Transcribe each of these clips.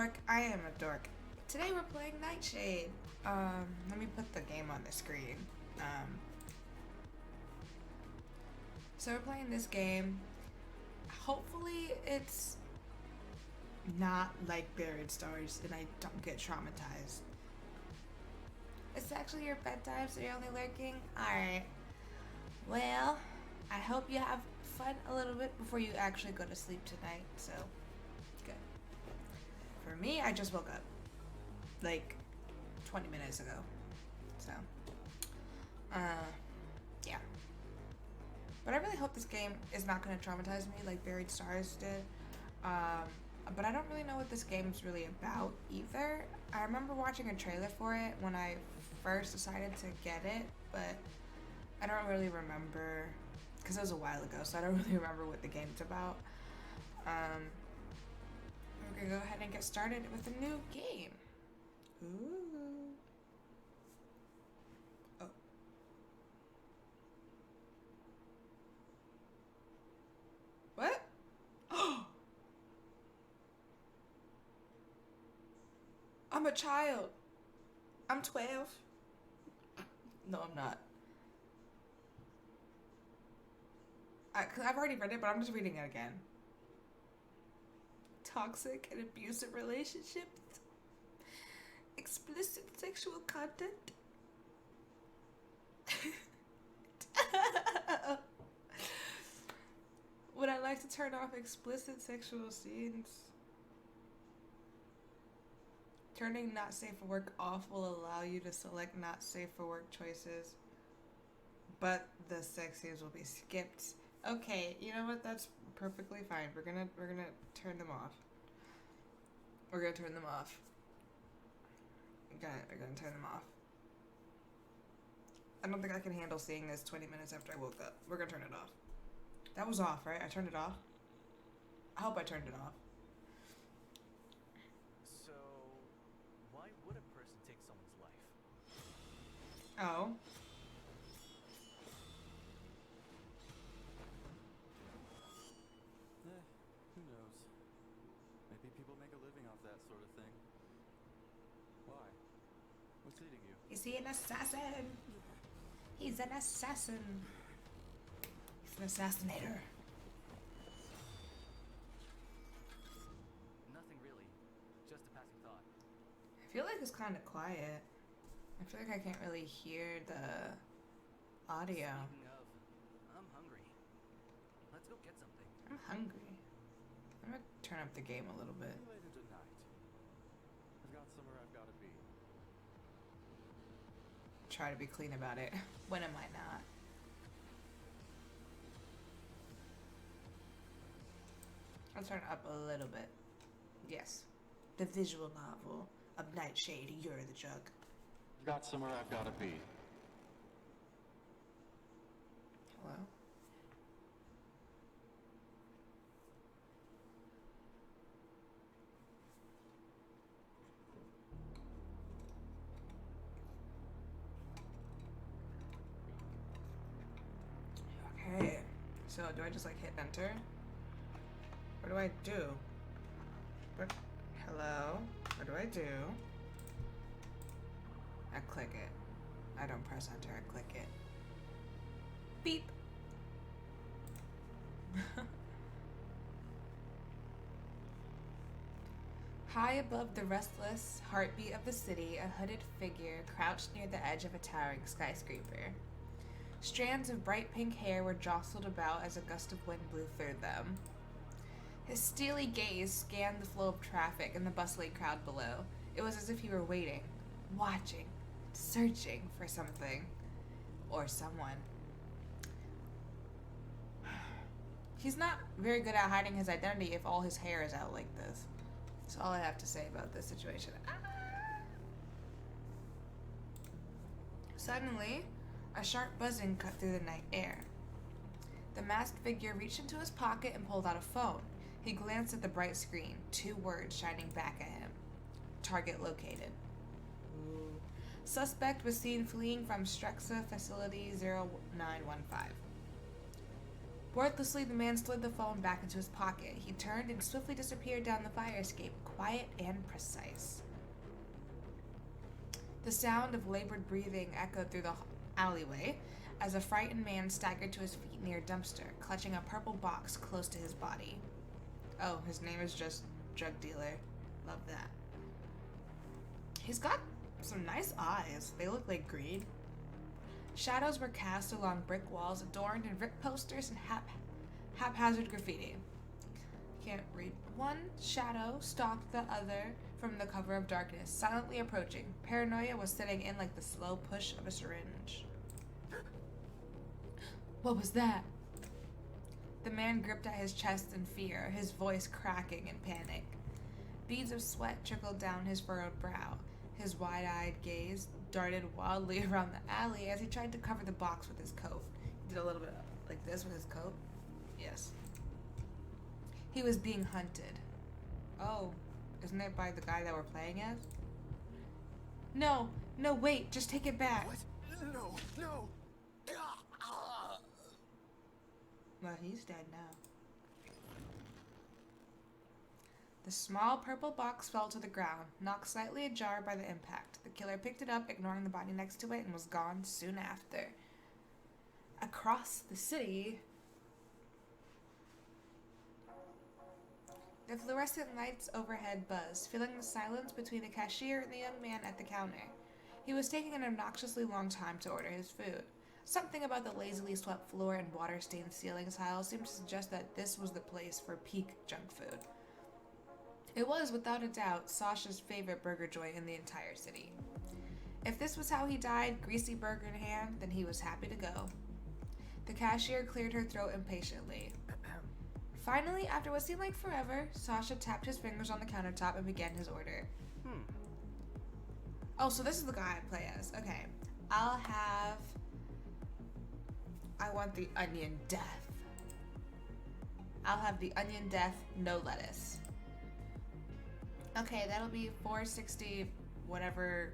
dork. I am a dork. Today we're playing Nightshade. Let me put the game on the screen. So we're playing this game. Hopefully it's not like Buried Stars and I don't get traumatized. It's actually your bedtime, so you're only lurking? Alright. Well, I hope you have fun a little bit before you actually go to sleep tonight, so good. For me, I just woke up like 20 minutes ago. So, yeah. But I really hope this game is not going to traumatize me like Buried Stars did. But I don't really know what this game's really about either. I remember watching a trailer for it when I first decided to get it, but I don't really remember, because it was a while ago, so I don't really remember what the game's about. We're gonna go ahead and get started with a new game. Ooh. Oh. What? I'm a child. I'm 12. No, I'm not. Cause I've already read it, but I'm just reading it again. Toxic and abusive relationships. Explicit sexual content. Would I like to turn off explicit sexual scenes? Turning not safe for work off will allow you to select not safe for work choices, but the sex scenes will be skipped. Okay, you know what? That's perfectly fine. We're gonna turn them off. We're gonna turn them off. We're gonna turn them off. I don't think I can handle seeing this 20 minutes after I woke up. We're gonna turn it off. That was off, right? I turned it off. I hope I turned it off. So, why would a person take someone's life? Oh. Who knows? Maybe people make a living off that sort of thing. Why? What's eating you? Is he an assassin? He's an assassin. He's an assassinator. Nothing really. Just a passing thought. I feel like it's kind of quiet. I feel like I can't really hear the audio. Speaking of, I'm hungry. Let's go get something. I'm hungry. I'm gonna turn up the game a little bit. Too late into night. I've got somewhere I've got to be. Try to be clean about it. When am I not? I'll turn it up a little bit. Yes. The visual novel of Nightshade, You're the Jug. I've got somewhere I've got to be. Hello? Okay. So do I just like hit enter? What do I do? What? Hello? What do I do? I click it. I don't press enter, I click it. Beep! High above the restless heartbeat of the city, a hooded figure crouched near the edge of a towering skyscraper. Strands of bright pink hair were jostled about as a gust of wind blew through them. His steely gaze scanned the flow of traffic and the bustling crowd below. It was as if he were waiting, watching, searching for something or someone. He's not very good at hiding his identity if all his hair is out like this. That's all I have to say about this situation. Suddenly, a sharp buzzing cut through the night air. The masked figure reached into his pocket and pulled out a phone. He glanced at the bright screen, 2 words shining back at him. Target located. Suspect was seen fleeing from Strexa Facility 0915. Wordlessly, the man slid the phone back into his pocket. He turned and swiftly disappeared down the fire escape, quiet and precise. The sound of labored breathing echoed through the alleyway as a frightened man staggered to his feet near a dumpster, clutching a purple box close to his body. Oh, his name is just Drug Dealer. Love that. He's got some nice eyes. They look like green. Shadows were cast along brick walls adorned in ripped posters and haphazard graffiti. Can't read. One shadow stalked the other from the cover of darkness, silently approaching. Paranoia was setting in like the slow push of a syringe. What was that? The man gripped at his chest in fear, his voice cracking in panic. Beads of sweat trickled down his furrowed brow. His wide-eyed gaze darted wildly around the alley as he tried to cover the box with his coat. He did a little bit like this with his coat. Yes. He was being hunted. Oh, isn't it by the guy that we're playing as? No, wait, just take it back. What? No, no. Well, he's dead now. The small purple box fell to the ground, knocked slightly ajar by the impact. The killer picked it up, ignoring the body next to it, and was gone soon after. Across the city, the fluorescent lights overhead buzzed, filling the silence between the cashier and the young man at the counter. He was taking an obnoxiously long time to order his food. Something about the lazily swept floor and water-stained ceiling tiles seemed to suggest that this was the place for peak junk food. It was, without a doubt, Sasha's favorite burger joint in the entire city. If this was how he died, greasy burger in hand, then he was happy to go. The cashier cleared her throat impatiently. Finally, after what seemed like forever, Sasha tapped his fingers on the countertop and began his order. Oh, so this is the guy I play as. Okay. I want the onion death. I'll have the onion death, no lettuce. Okay, that'll be $4.60, whatever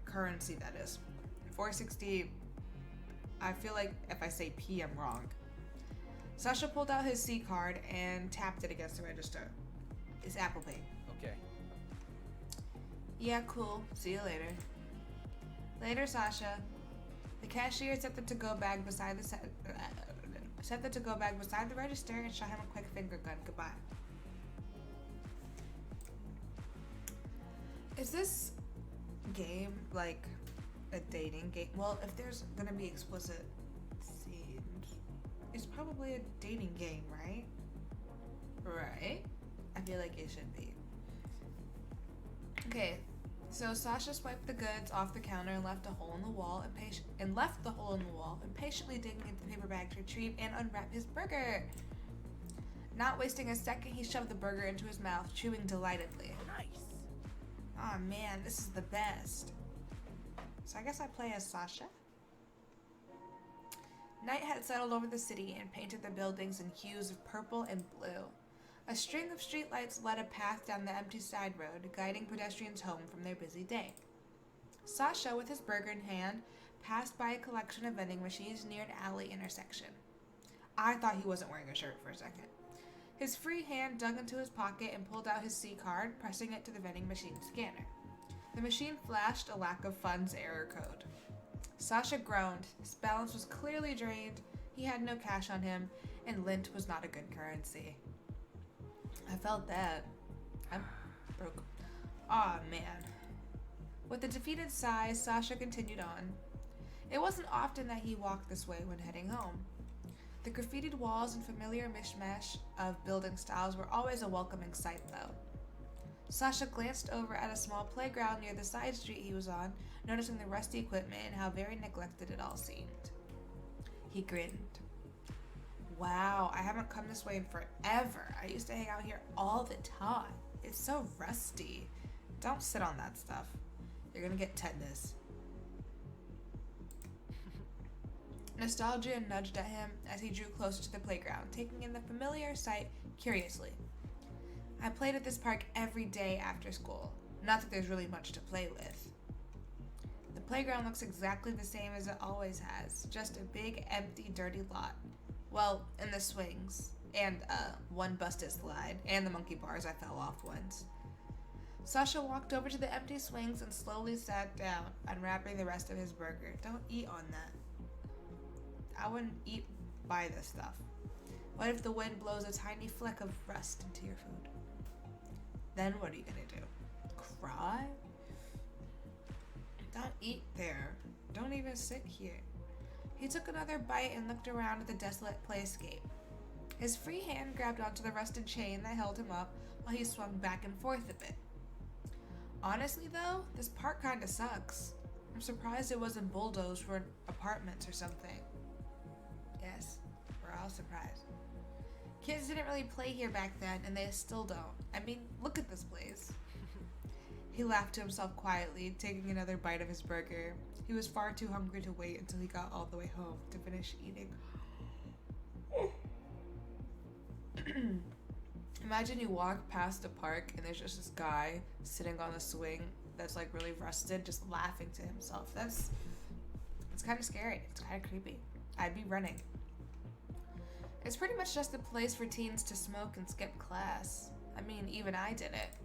currency that is. $4.60. I feel like if I say P, I'm wrong. Sasha pulled out his C card and tapped it against the register. It's Apple Pay. Okay. Yeah, cool. See you later. Later, Sasha. The cashier set the to-go bag beside the register and shot him a quick finger gun goodbye. Is this game like a dating game? Well, if there's gonna be explicit scenes, it's probably a dating game, right? Right? I feel like it should be. Okay, so Sasha swiped the goods off the counter and left a hole in the wall, impatiently digging into the paper bag to retrieve and unwrap his burger. Not wasting a second, he shoved the burger into his mouth, chewing delightedly. Nice. Aw, man, this is the best. So I guess I play as Sasha? Night had settled over the city and painted the buildings in hues of purple and blue. A string of streetlights led a path down the empty side road, guiding pedestrians home from their busy day. Sasha, with his burger in hand, passed by a collection of vending machines near an alley intersection. I thought he wasn't wearing a shirt for a second. His free hand dug into his pocket and pulled out his C card, pressing it to the vending machine scanner. The machine flashed a lack of funds error code. Sasha groaned. His balance was clearly drained, he had no cash on him, and lint was not a good currency. I felt that. I'm broke. Aw, man. With a defeated sigh, Sasha continued on. It wasn't often that he walked this way when heading home. The graffitied walls and familiar mishmash of building styles were always a welcoming sight, though. Sasha glanced over at a small playground near the side street he was on, noticing the rusty equipment and how very neglected it all seemed. He grinned. Wow, I haven't come this way in forever. I used to hang out here all the time. It's so rusty. Don't sit on that stuff. You're gonna get tetanus. Nostalgia nudged at him as he drew closer to the playground, taking in the familiar sight curiously. I played at this park every day after school. Not that there's really much to play with. The playground looks exactly the same as it always has. Just a big, empty, dirty lot. Well, and the swings. And, one busted slide. And the monkey bars I fell off once. Sasha walked over to the empty swings and slowly sat down, unwrapping the rest of his burger. Don't eat on that. I wouldn't eat by this stuff. What if the wind blows a tiny fleck of rust into your food? Then what are you gonna do? Cry? Don't eat there. Don't even sit here. He took another bite and looked around at the desolate playscape. His free hand grabbed onto the rusted chain that held him up while he swung back and forth a bit. Honestly though, this park kinda sucks. I'm surprised it wasn't bulldozed for apartments or something. Yes, we're all surprised. Kids didn't really play here back then, and they still don't. I mean, look at this place. He laughed to himself quietly, taking another bite of his burger. He was far too hungry to wait until he got all the way home to finish eating. Imagine you walk past a park and there's just this guy sitting on a swing that's like really rusted, just laughing to himself. It's kind of scary. It's kind of creepy. I'd be running. It's pretty much just a place for teens to smoke and skip class. I mean, even I did it.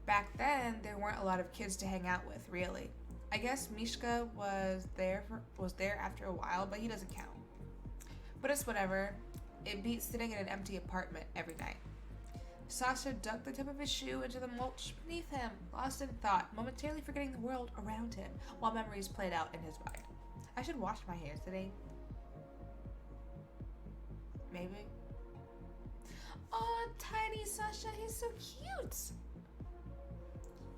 Back then, there weren't a lot of kids to hang out with, really. I guess Mishka was there after a while, but he doesn't count. But it's whatever. It beats sitting in an empty apartment every night. Sasha dug the tip of his shoe into the mulch beneath him, lost in thought, momentarily forgetting the world around him, while memories played out in his mind. I should wash my hair today. Maybe. Oh, tiny Sasha, he's so cute.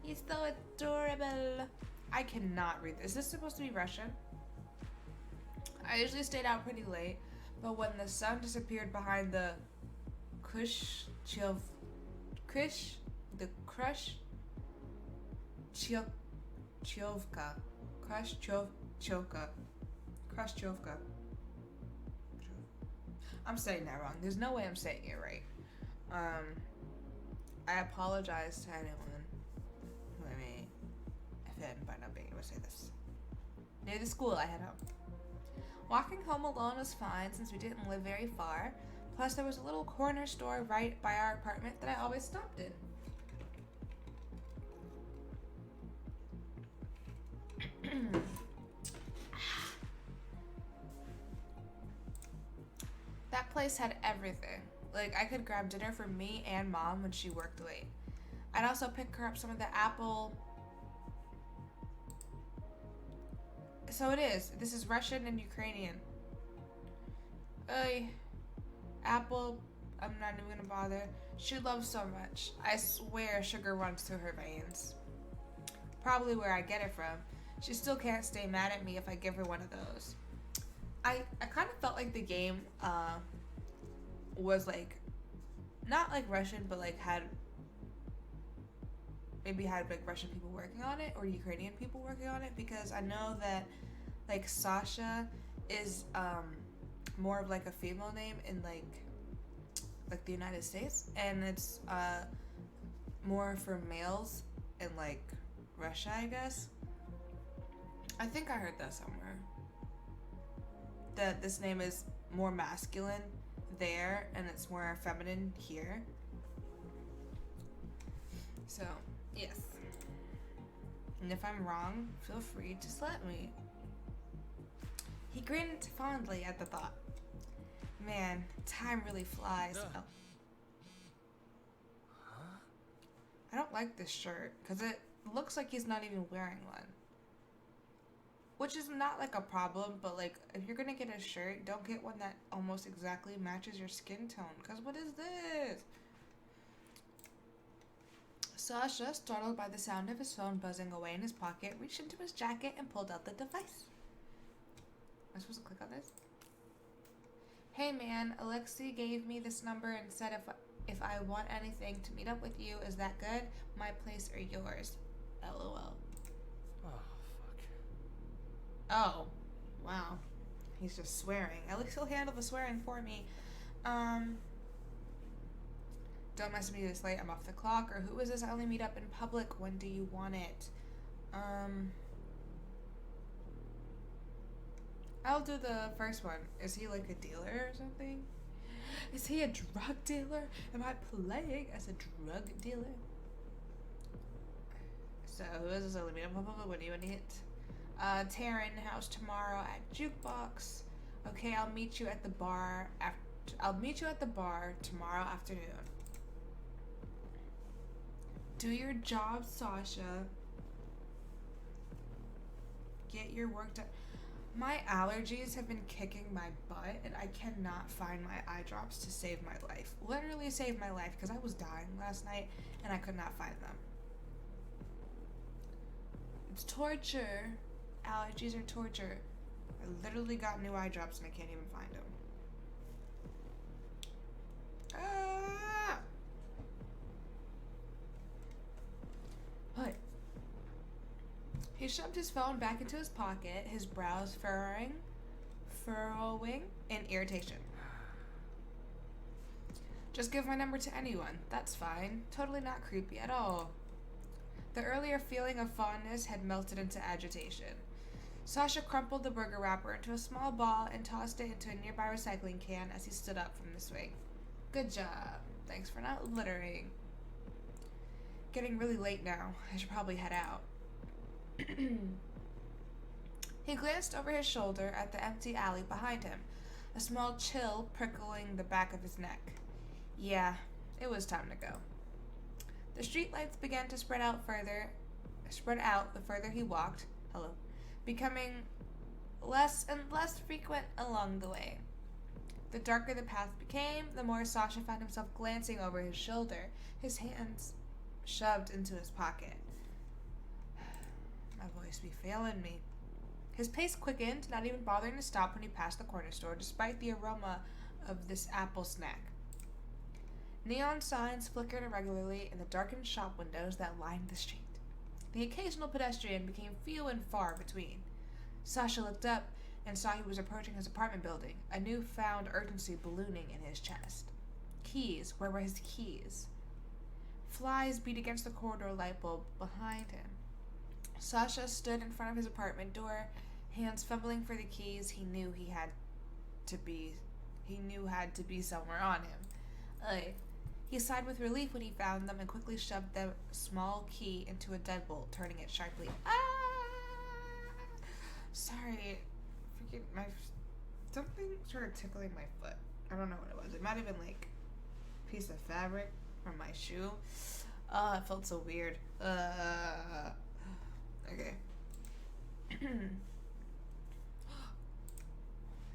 He's so adorable. I cannot read this. Is this supposed to be Russian? I usually stayed out pretty late, but when the sun disappeared behind the Khrushchevka, I'm saying that wrong. There's no way I'm saying it right. I apologize to anyone who I may offend by not being able to say this. Near the school, I head home. Walking home alone was fine since we didn't live very far. Plus, there was a little corner store right by our apartment that I always stopped in. That place had everything. Like, I could grab dinner for me and Mom when she worked late. I'd also pick her up some of the apple. So it is. This is Russian and Ukrainian. Apple. I'm not even gonna bother. She loves so much. I swear sugar runs through her veins. Probably where I get it from. She still can't stay mad at me if I give her one of those. I kind of felt like the game was like not like Russian, but like had like Russian people working on it or Ukrainian people working on it, because I know that like Sasha is more of like a female name in like the United States, and it's more for males in like Russia, I guess. I think I heard that somewhere. That this name is more masculine there and it's more feminine here. So, yes. And if I'm wrong, feel free to slap me. He grinned fondly at the thought. Man, time really flies. Oh. Huh? I don't like this shirt because it looks like he's not even wearing one. Which is not like a problem, but like if you're gonna get a shirt, don't get one that almost exactly matches your skin tone. Because what is this? Sasha, startled by the sound of his phone buzzing away in his pocket, reached into his jacket and pulled out the device. Am I supposed to click on this? Hey man, Alexei gave me this number and said if I want anything to meet up with you, is that good? My place or yours? LOL. Oh, fuck. Oh, wow. He's just swearing. At least he'll handle the swearing for me. Don't mess with me this late. I'm off the clock. Or who is this? I only meet up in public. When do you want it? I'll do the first one. Is he like a dealer or something? Is he a drug dealer? Am I playing as a drug dealer? So who is this? Let me know. What do you need? Taryn, house tomorrow at jukebox. Okay, I'll meet you at the bar after. I'll meet you at the bar tomorrow afternoon. Do your job, Sasha. Get your work done. My allergies have been kicking my butt, and I cannot find my eye drops to save my life. Literally save my life, because I was dying last night, and I could not find them. It's torture. Allergies are torture. I literally got new eye drops, and I can't even find them. Ah! What? He shoved his phone back into his pocket, his brows furrowing in irritation. Just give my number to anyone. That's fine. Totally not creepy at all. The earlier feeling of fondness had melted into agitation. Sasha crumpled the burger wrapper into a small ball and tossed it into a nearby recycling can as he stood up from the swing. Good job. Thanks for not littering. Getting really late now. I should probably head out. He glanced over his shoulder at the empty alley behind him, a small chill prickling the back of his neck. Yeah, it was time to go. The streetlights began to spread out the further he walked, becoming less and less frequent along the way. The darker the path became, the more Sasha found himself glancing over his shoulder, his hands shoved into his pocket. My voice be failing me. His pace quickened, not even bothering to stop when he passed the corner store, despite the aroma of this apple snack. Neon signs flickered irregularly in the darkened shop windows that lined the street. The occasional pedestrian became few and far between. Sasha looked up and saw he was approaching his apartment building, a newfound urgency ballooning in his chest. Keys. Where were his keys? Flies beat against the corridor light bulb behind him. Sasha stood in front of his apartment door, hands fumbling for the keys he knew had to be somewhere on him. He sighed with relief when he found them and quickly shoved the small key into a deadbolt, turning it sharply. Ah! Sorry. Something started tickling my foot. I don't know what it was. It might have been like a piece of fabric from my shoe. It felt so weird. Okay.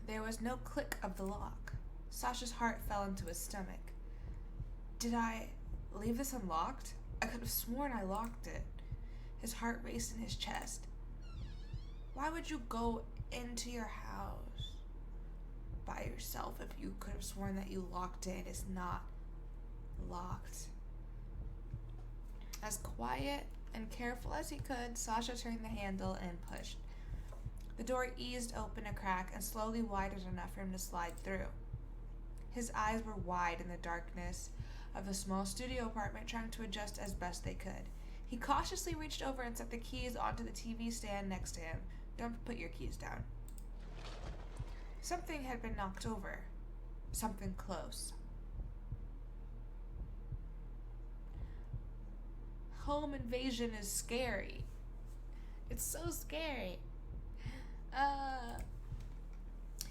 There was no click of the lock. Sasha's heart fell into his stomach. Did I leave this unlocked? I could have sworn I locked it. His heart raced in his chest. Why would you go into your house by yourself if you could have sworn that you locked it and it's not locked? As quiet and careful as he could, Sasha turned the handle and pushed. The door eased open a crack and slowly widened enough for him to slide through. His eyes were wide in the darkness of the small studio apartment, trying to adjust as best they could. He cautiously reached over and set the keys onto the TV stand next to him. Don't put your keys down. Something had been knocked over. Something close. Home invasion is scary. It's so scary.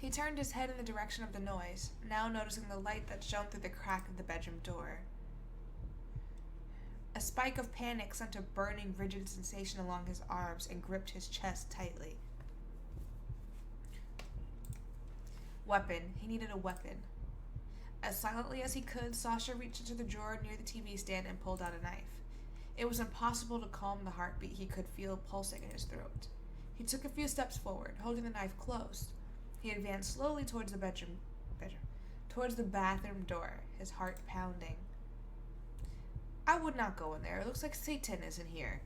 He turned his head in the direction of the noise, now noticing the light that shone through the crack of the bedroom door. A spike of panic sent a burning, rigid sensation along his arms and gripped his chest tightly. Weapon. He needed a weapon. As silently as he could, Sasha reached into the drawer near the TV stand and pulled out a knife. It was impossible to calm the heartbeat he could feel pulsing in his throat. He took a few steps forward, holding the knife close. He advanced slowly towards the towards the bathroom door, his heart pounding. I would not go in there. It looks like Satan is in here.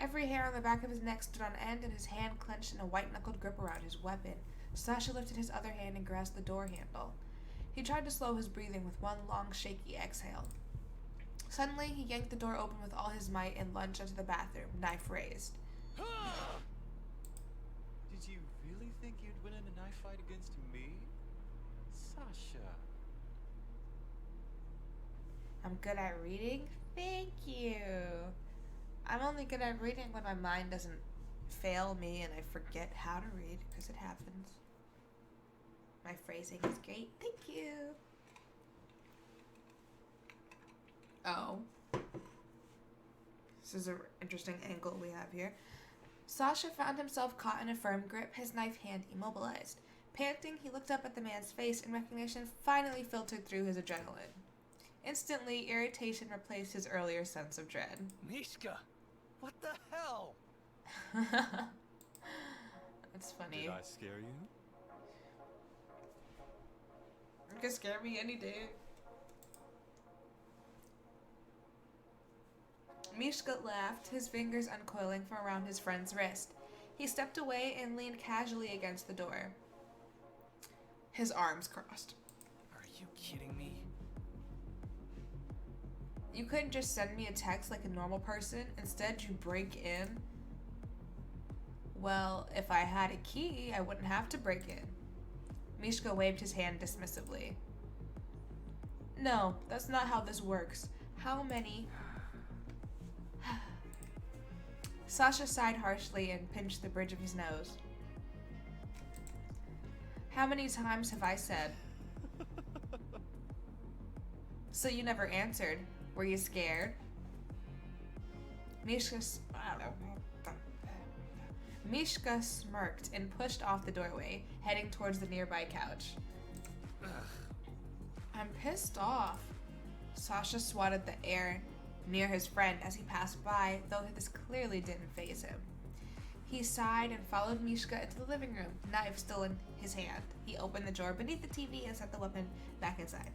Every hair on the back of his neck stood on end, and his hand clenched in a white-knuckled grip around his weapon. Sasha lifted his other hand and grasped the door handle. He tried to slow his breathing with one long, shaky exhale. Suddenly, he yanked the door open with all his might and lunged into the bathroom, knife raised. Did fight against me? Sasha. I'm good at reading? Thank you. I'm only good at reading when my mind doesn't fail me and I forget how to read, because it happens. My phrasing is great. Thank you. Oh. This is an interesting angle we have here. Sasha found himself caught in a firm grip, his knife hand immobilized. Panting, he looked up at the man's face, and recognition finally filtered through his adrenaline. Instantly, irritation replaced his earlier sense of dread. Mishka! What the hell? That's funny. Did I scare you? You can scare me any day. Mishka laughed, his fingers uncoiling from around his friend's wrist. He stepped away and leaned casually against the door. His arms crossed. Are you kidding me? You couldn't just send me a text like a normal person. Instead, you break in. Well, if I had a key, I wouldn't have to break in. Mishka waved his hand dismissively. No, that's not how this works. How many... Sasha sighed harshly and pinched the bridge of his nose. How many times have I said? So you never answered. Were you scared? Mishka smirked and pushed off the doorway, heading towards the nearby couch. Ugh. I'm pissed off. Sasha swatted the air near his friend as he passed by, though this clearly didn't faze him. He sighed and followed Mishka into the living room, knife still in his hand. He opened the drawer beneath the TV and set the weapon back inside.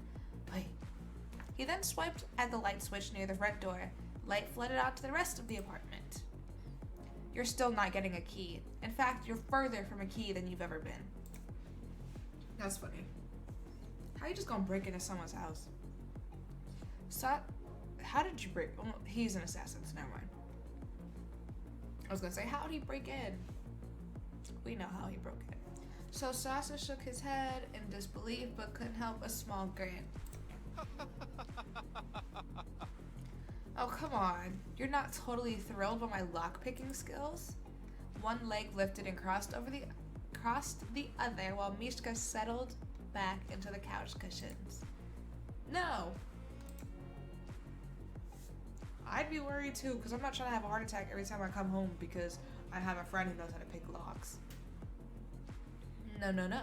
Wait. He then swiped at the light switch near the front door. Light flooded out to the rest of the apartment. You're still not getting a key. In fact, you're further from a key than you've ever been. That's funny. How you just gonna break into someone's house? How did you break? Well, he's an assassin, so never mind. I was gonna say, how did he break in? We know how he broke in. So Sasha shook his head in disbelief, but couldn't help a small grin. Oh, come on. You're not totally thrilled by my lockpicking skills? One leg lifted and crossed the other while Mishka settled back into the couch cushions. No. I'd be worried too, because I'm not trying to have a heart attack every time I come home because I have a friend who knows how to pick locks. No, no, no.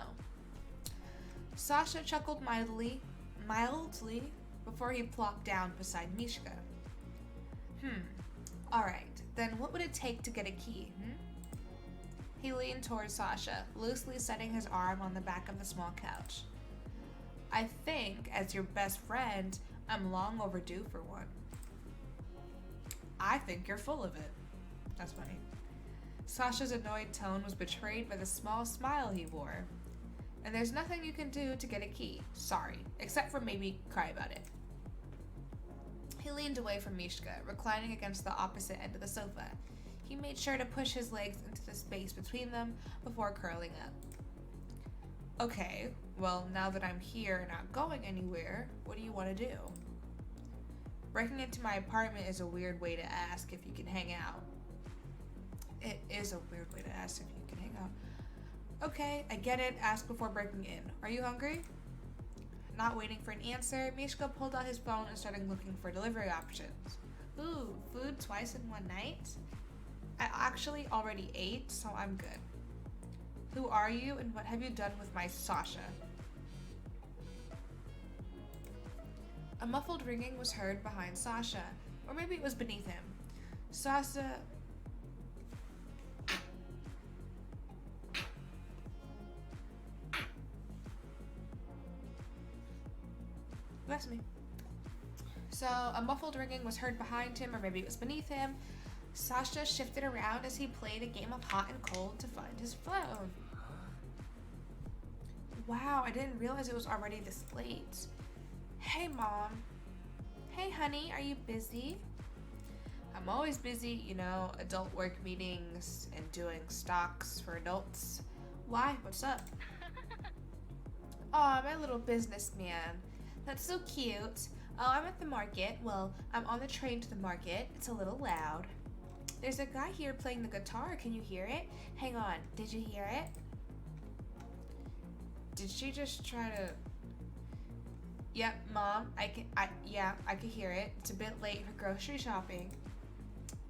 Sasha chuckled mildly before he plopped down beside Mishka. Alright, then what would it take to get a key, He leaned towards Sasha, loosely setting his arm on the back of the small couch. I think, as your best friend, I'm long overdue for one. I think you're full of it. That's funny. Sasha's annoyed tone was betrayed by the small smile he wore. And there's nothing you can do to get a key. Sorry. Except for maybe cry about it. He leaned away from Mishka, reclining against the opposite end of the sofa. He made sure to push his legs into the space between them before curling up. Okay, well, now that I'm here and not going anywhere, what do you want to do? Breaking into my apartment is a weird way to ask if you can hang out. It is a weird way to ask if you can hang out. Okay, I get it. Ask before breaking in. Are you hungry? Not waiting for an answer, Mishka pulled out his phone and started looking for delivery options. Ooh, food twice in one night? I actually already ate, so I'm good. Who are you and what have you done with my Sasha? A muffled ringing was heard behind Sasha, or maybe it was beneath him. Sasha... Bless me. So, a muffled ringing was heard behind him, or maybe it was beneath him. Sasha shifted around as he played a game of hot and cold to find his phone. Wow, I didn't realize it was already this late. Hey, Mom. Hey, honey, are you busy? I'm always busy, you know, adult work meetings and doing stocks for adults. Why? What's up? Aw, my little businessman. That's so cute. Oh, I'm at the market. Well, I'm on the train to the market. It's a little loud. There's a guy here playing the guitar. Can you hear it? Hang on. Did you hear it? Did she just try to... Yep, Mom. I can hear it. It's a bit late for grocery shopping.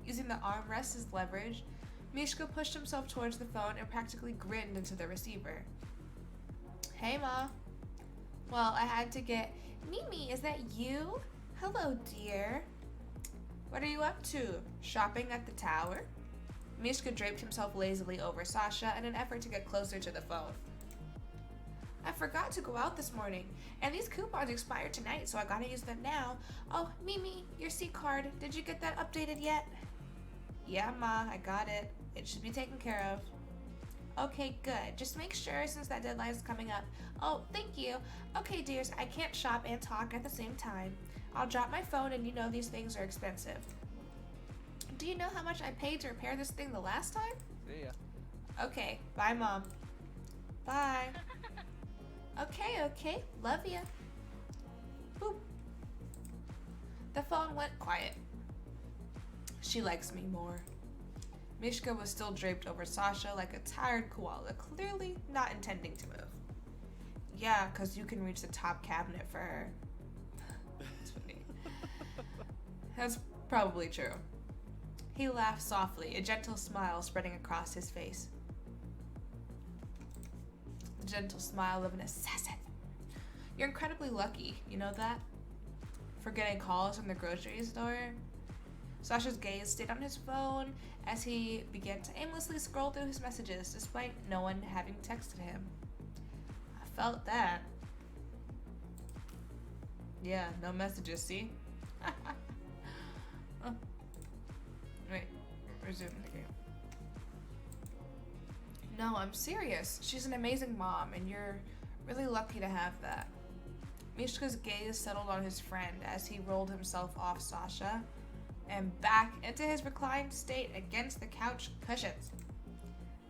Using the armrest as leverage, Mishka pushed himself towards the phone and practically grinned into the receiver. Hey, Ma. Well, I had to get... Mimi, is that you? Hello, dear. What are you up to? Shopping at the tower? Mishka draped himself lazily over Sasha in an effort to get closer to the phone. I forgot to go out this morning, and these coupons expire tonight, so I gotta use them now. Oh, Mimi, your C-card. Did you get that updated yet? Yeah, Ma, I got it. It should be taken care of. Okay, good. Just make sure since that deadline is coming up. Oh, thank you. Okay, dears, I can't shop and talk at the same time. I'll drop my phone, and you know these things are expensive. Do you know how much I paid to repair this thing the last time? See ya. Okay, bye, Mom. Bye. Okay. Love ya. Boop. The phone went quiet. She likes me more. Mishka was still draped over Sasha like a tired koala, clearly not intending to move. Yeah, 'cause you can reach the top cabinet for her. That's funny. That's probably true. He laughed softly, a gentle smile spreading across his face. The gentle smile of an assassin. You're incredibly lucky, you know that? For getting calls from the grocery store. Sasha's gaze stayed on his phone as he began to aimlessly scroll through his messages despite no one having texted him. I felt that. Yeah, no messages, see? Oh. Wait, resume the game. No, I'm serious. She's an amazing mom, and you're really lucky to have that. Mishka's gaze settled on his friend as he rolled himself off Sasha and back into his reclined state against the couch cushions.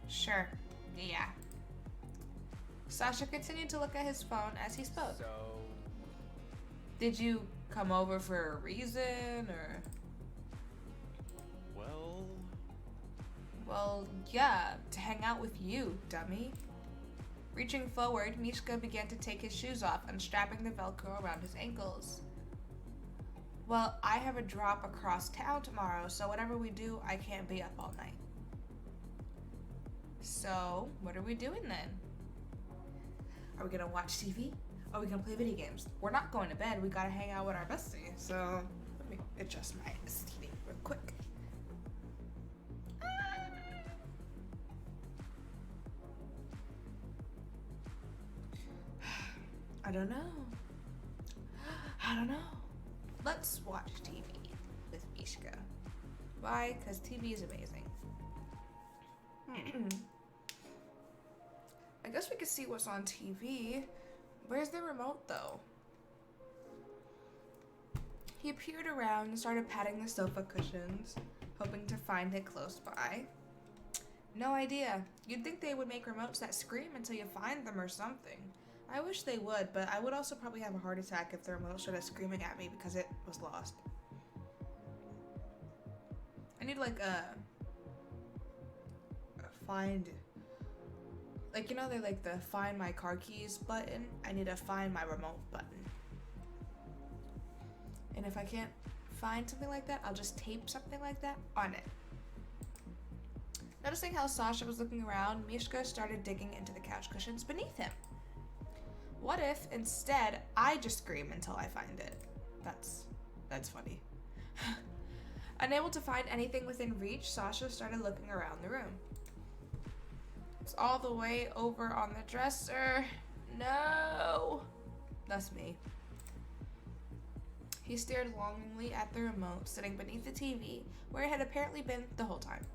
Sure, yeah. Sasha continued to look at his phone as he spoke. So... Did you come over for a reason, or... Well, yeah, to hang out with you, dummy. Reaching forward, Mishka began to take his shoes off, unstrapping the Velcro around his ankles. Well, I have a drop across town tomorrow, so whatever we do, I can't be up all night. So, what are we doing then? Are we gonna watch TV? Are we gonna play video games? We're not going to bed, we gotta hang out with our bestie, so let me adjust my seating real quick. I don't know. Let's watch TV with Mishka. Why? Because TV is amazing. I guess we could see what's on TV. Where's the remote, though? He peered around and started patting the sofa cushions, hoping to find it close by. No idea. You'd think they would make remotes that scream until you find them or something. I wish they would, but I would also probably have a heart attack if the remote started screaming at me because it was lost. I need like a find, like, you know, they're like the find my car keys button. I need a find my remote button. And if I can't find something like that, I'll just tape something like that on it. Noticing how Sasha was looking around, Mishka started digging into the couch cushions beneath him. What if, instead, I just scream until I find it? That's funny. Unable to find anything within reach, Sasha started looking around the room. It's all the way over on the dresser. No! That's me. He stared longingly at the remote sitting beneath the TV, where it had apparently been the whole time.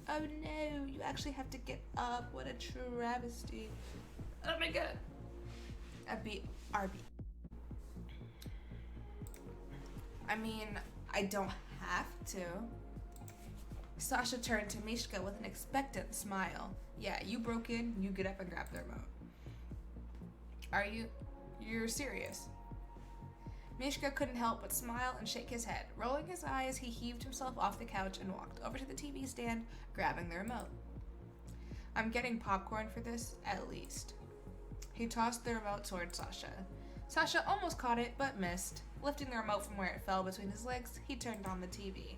Oh no, you actually have to get up. What a travesty. Oh my god. RB. I mean, I don't have to. Sasha turned to Mishka with an expectant smile. Yeah, you broke in, you get up and grab the remote. You're serious? Mishka couldn't help but smile and shake his head. Rolling his eyes, he heaved himself off the couch and walked over to the TV stand, grabbing the remote. I'm getting popcorn for this, at least. He tossed the remote toward Sasha. Sasha almost caught it, but missed. Lifting the remote from where it fell between his legs, he turned on the TV.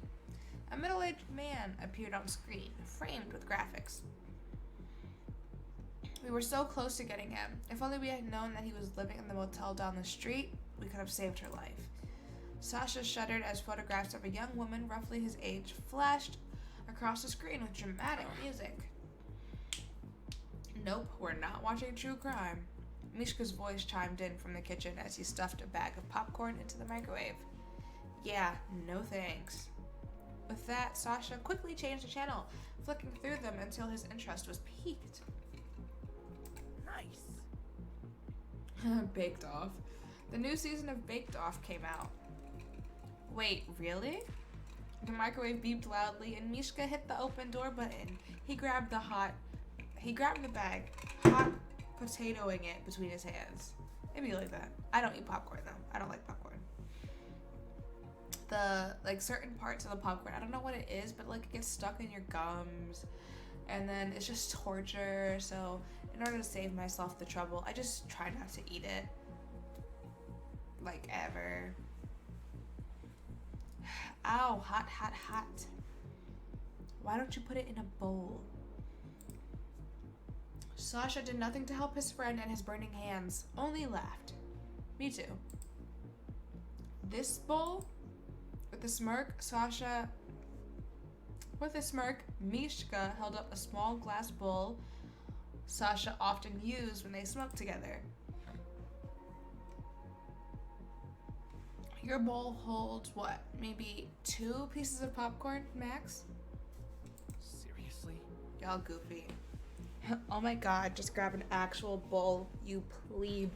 A middle-aged man appeared on screen, framed with graphics. We were so close to getting him. If only we had known that he was living in the motel down the street, we could have saved her life. Sasha shuddered as photographs of a young woman roughly his age flashed across the screen with dramatic music. Nope, we're not watching true crime. Mishka's voice chimed in from the kitchen as he stuffed a bag of popcorn into the microwave. Yeah, no thanks. With that, Sasha quickly changed the channel, flicking through them until his interest was piqued. Nice. Baked Off. The new season of Baked Off came out. Wait, really? The microwave beeped loudly and Mishka hit the open door button. He grabbed the bag, hot potatoing it between his hands. Maybe like that. I don't eat popcorn though. I don't like popcorn. Certain parts of the popcorn, I don't know what it is, but it gets stuck in your gums and then it's just torture. So in order to save myself the trouble, I just try not to eat it. Ever. Ow, hot, hot, hot. Why don't you put it in a bowl? Sasha did nothing to help his friend and his burning hands, only laughed. Me too. This bowl? With a smirk, Mishka held up a small glass bowl Sasha often used when they smoked together. Your bowl holds what? Maybe 2 pieces of popcorn, max? Seriously? Y'all goofy. Oh my god, just grab an actual bowl, you plebe.